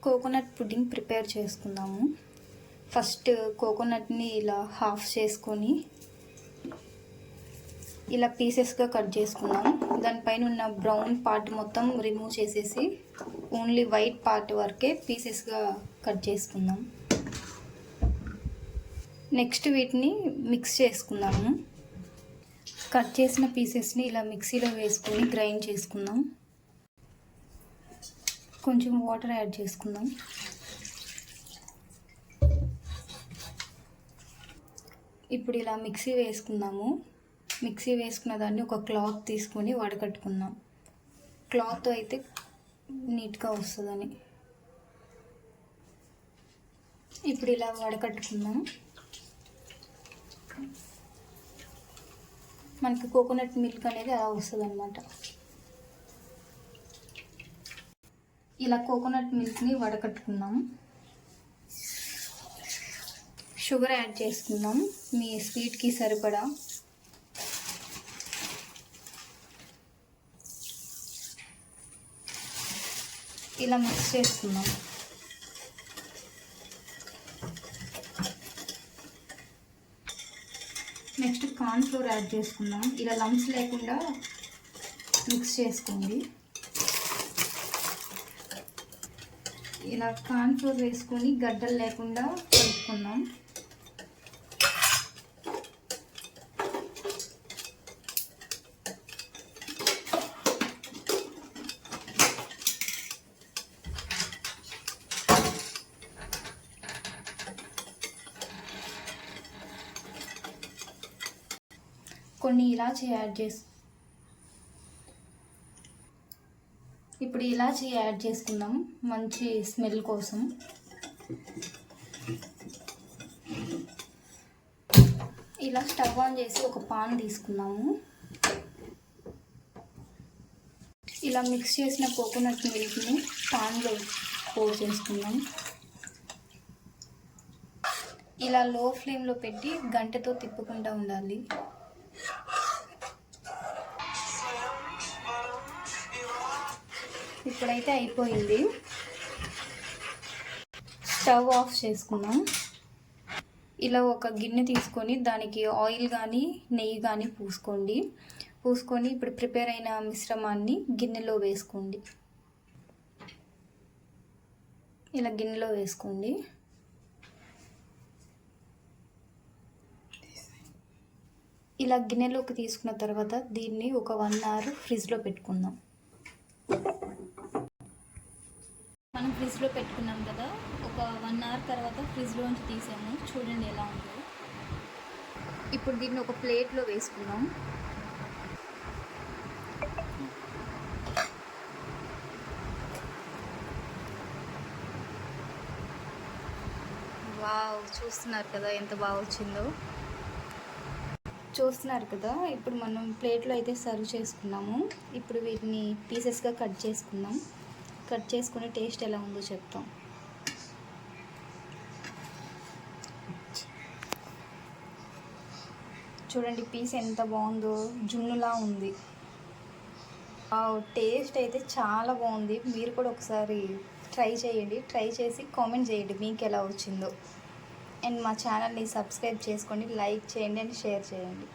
Coconut pudding prepare చేసుకుందాము. First కోకోనట్ని ఇలా half చేసుకొని ఇలా పీసెస్గా కట్ చేసుకుందాం. దానిపైన ఉన్న బ్రౌన్ పార్ట్ మొత్తం రిమూవ్ చేసేసి ఓన్లీ వైట్ పార్ట్ వరకే పీసెస్గా కట్ చేసుకుందాం. నెక్స్ట్ వీటిని మిక్స్ చేసుకుందాము. కట్ చేసిన పీసెస్ని ఇలా మిక్సీలో వేసుకొని గ్రైండ్ చేసుకుందాం. కొంచెం వాటర్ యాడ్ చేసుకుందాం. ఇప్పుడు ఇలా మిక్సీ వేసుకుందాము. మిక్సీ వేసుకున్న దాన్ని ఒక క్లాత్ తీసుకొని వడకట్టుకుందాం. క్లాత్ అయితే నీట్గా వస్తుందని. ఇప్పుడు ఇలా వడకట్టుకుందాం. మనకి కోకోనట్ మిల్క్ అనేది అలా వస్తుంది అన్నమాట. ఇలా కోకోనట్ మిల్క్ని వడకట్టుకుందాం. షుగర్ యాడ్ చేసుకుందాం మీ స్వీట్కి సరిపడా. ఇలా మిక్స్ చేసుకుందాం. నెక్స్ట్ కార్న్ ఫ్లోర్ యాడ్ చేసుకుందాం. ఇలా లంప్స్ లేకుండా మిక్స్ చేసుకోండి. ఇలా కార్న్ ఫ్లోర్ వేసుకొని గడ్డలు లేకుండా కలుపుకుందాం. కొన్ని ఇలాచీ యాడ్ ఇప్పుడు ఇలాచీ యాడ్ చేసుకుందాం మంచి స్మెల్ కోసం. ఇలా స్టవ్ ఆన్ చేసి ఒక పాన్ తీసుకుందాము. ఇలా మిక్స్ చేసిన కోకోనట్ మిల్క్ని పాన్లో పోర్ చేసుకుందాం. ఇలా లో ఫ్లేమ్లో పెట్టి గంటతో తిప్పుకుంటూ ఉండాలి. ఇప్పుడైతే అయిపోయింది. స్టవ్ ఆఫ్ చేసుకుందాం. ఇలా ఒక గిన్నె తీసుకొని దానికి ఆయిల్ కానీ నెయ్యి కానీ పూసుకొని ఇప్పుడు ప్రిపేర్ అయిన మిశ్రమాన్ని గిన్నెలో వేసుకోండి. ఇలా గిన్నెలో వేసుకోండి. ఇలా గిన్నెలోకి తీసుకున్న తర్వాత దీన్ని ఒక 1 అవర్ ఫ్రిడ్జ్లో పెట్టుకుందాం. మనం ఫ్రిడ్జ్లో పెట్టుకున్నాం కదా, ఒక 1 అవర్ తర్వాత ఫ్రిడ్జ్లోంచి తీసాము. చూడండి ఎలా ఉందో. ఇప్పుడు దీన్ని ఒక ప్లేట్లో వేసుకుందాం. వావ్, చూస్తున్నారు కదా ఎంత బాగా వచ్చిందో. చూస్తున్నారు కదా, ఇప్పుడు మనం ప్లేట్లో అయితే సర్వ్ చేసుకున్నాము. ఇప్పుడు వీటిని పీసెస్గా కట్ చేసుకుందాం. కట్ చేసుకుని టేస్ట్ ఎలా ఉందో చెప్తాం. చూడండి పీస్ ఎంత బాగుందో, జున్నులా ఉంది. టేస్ట్ అయితే చాలా బాగుంది. మీరు కూడా ఒకసారి ట్రై చేయండి. ట్రై చేసి కామెంట్ చేయండి మీకు ఎలా వచ్చిందో. అండ్ మా ఛానల్ని సబ్స్క్రైబ్ చేసుకోండి, లైక్ చేయండి అండ్ షేర్ చేయండి.